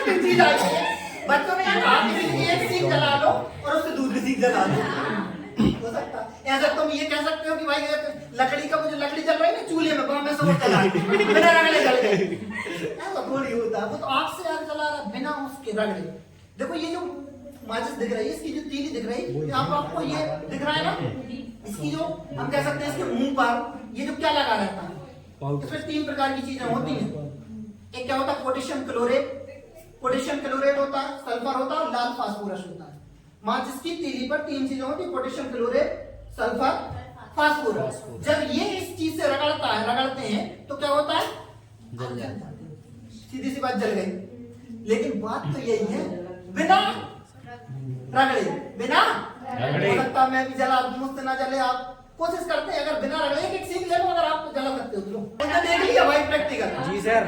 Interesting चीज आई है। बच्चों ने कहा कि एक सीख जला लो और उससे दूसरी सीख जला लो। हो सकता है ऐसा तुम ये कह सकते हो कि भाई लकड़ी का मुझे लकड़ी जल रही है ना चूल्हे में मैं सब जला बिना रगड़े जल गए। ऐसा थोड़ी होता है, वो तो आग से आग जला रहा बिना उसके रगड़े। देखो ये जो माचिस दिख रही है, इसकी जो तीली दिख रही है, आपको ये दिख रहा है ना, इसकी जो हम कह सकते हैं इसके मुंह पर ये जो क्या लगा रहता है, इसमें 3 प्रकार की चीजें होती हैं। एक क्या होता है पोटेशियम क्लोरेट, पोटेशियम क्लोरेट होता है, सल्फर होता है और लाल फास्फोरस होता है। माचिस की तीली पर 3 चीजें होती है, पोटेशियम क्लोरेट, सल्फर, फास्फोरस। जब ये इस चीज से रगड़ते हैं तो क्या होता है, सीधी सी बात, जल गई। लेकिन बात तो यही है बिना रगड़े, बिना रगड़े हो सकता मैं भी जला, मुझसे ना जले। आप कोशिश करते हैं अगर बिना रगड़े एक सीख ले लो, अगर आप जला सकते हो तो उन्होंने देख लिया भाई प्रैक्टिकल। जी सर,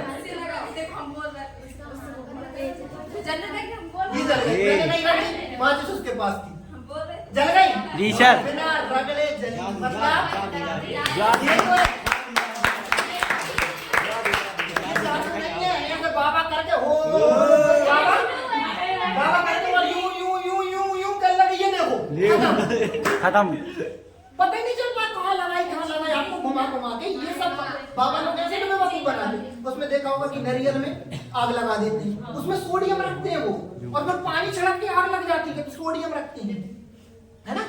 जी जल गई, मैंने नहीं रगड़ी, माचिस उसके पास थी, जल गई। जी सर, बिना रगड़े जली, मतलब ये नहीं है ऐसे बाबा करके हो, बाबा करके और यूं कर लगे, ये देखो खत्म। पता ही नहीं चल रहा कहाँ लगाई आपको घुमा के। ये सब बाबा लोग ऐसे बेवकूफ बनाते। उसमें देखा होगा कि नारियल में आग लगा देते हैं, उसमें सोडियम रखते हैं वो, और फिर पानी छिड़क के आग लग जाती है तो सोडियम रखते हैं, है ना।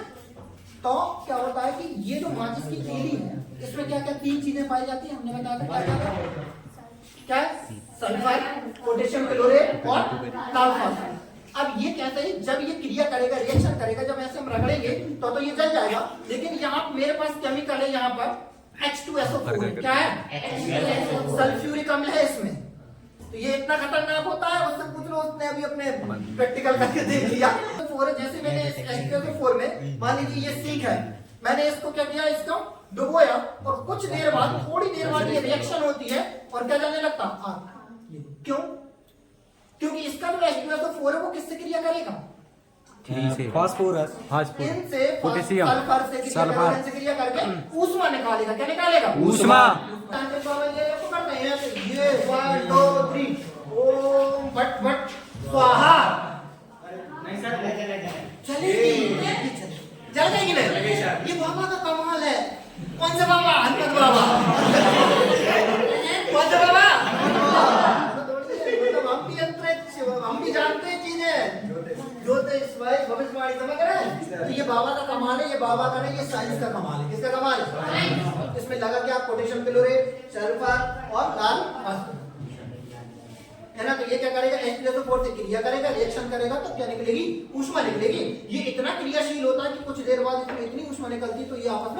तो क्या होता है कि ये जो माचिस की तीली है, इसमें क्या क्या 3 चीजें पाई जाती है, हमने बताया क्या, सल्फर, पोटेशियम क्लोरेट और लाल फास्फोरस। अब ये कहते हैं जब ये क्रिया करेगा, रिएक्शन करेगा, जब ऐसे हम रगड़ेंगे तो ये जल जाएगा। लेकिन यहाँ मेरे पास केमिकल है, यहाँ पर H2SO4 क्या है, सल्फ्यूरिक अम्ल है इसमें। तो ये इतना खतरनाक होता है, उससे पूछ लो, उसने अभी अपने प्रैक्टिकल करके देख लिया। जैसे मैंने इस H2SO4 में मान लीजिए ये सीख है, मैंने इसको क्या किया, इसको डुबोया और कुछ देर बाद, थोड़ी देर बाद ये रिएक्शन होती है और क्या जाने लगता आग। क्यों? क्योंकि इसका जो H2SO4 है वो किससे क्रिया करेगा, फास्फोरस, इनसे पोटेशियम, सल्फर से क्रिया करके ऊष्मा निकालेगा। क्या निकालेगा, ऊष्मा। ये 1 2 3 ओम भट भट स्वाहा, चलेगी, जल जाएगी ना। ये बाबा का कमाल है। कौन सा बाबा, हनुमत बाबा, कौन सा बाबा, हम भी जानते हैं चीजें, ज्योतिष भविष्यवाणी समझ रहे हैं। तो ये बाबा का कमाल है, ये बाबा का नहीं, ये साइंस का कमाल है। किसका कमाल है, इसमें लगा क्या, पोटेशियम क्लोरेट, सल्फर और लाल फास्फोरस, है ना। तो ये क्या करेगा, H2SO4 से क्रिया करेगा, रिएक्शन करेगा तो क्या निकलेगी, ऊष्मा निकलेगी। ये इतना क्रियाशील होता है कि कुछ देर बाद इसमें इतनी ऊष्मा निकलती तो ये आपस में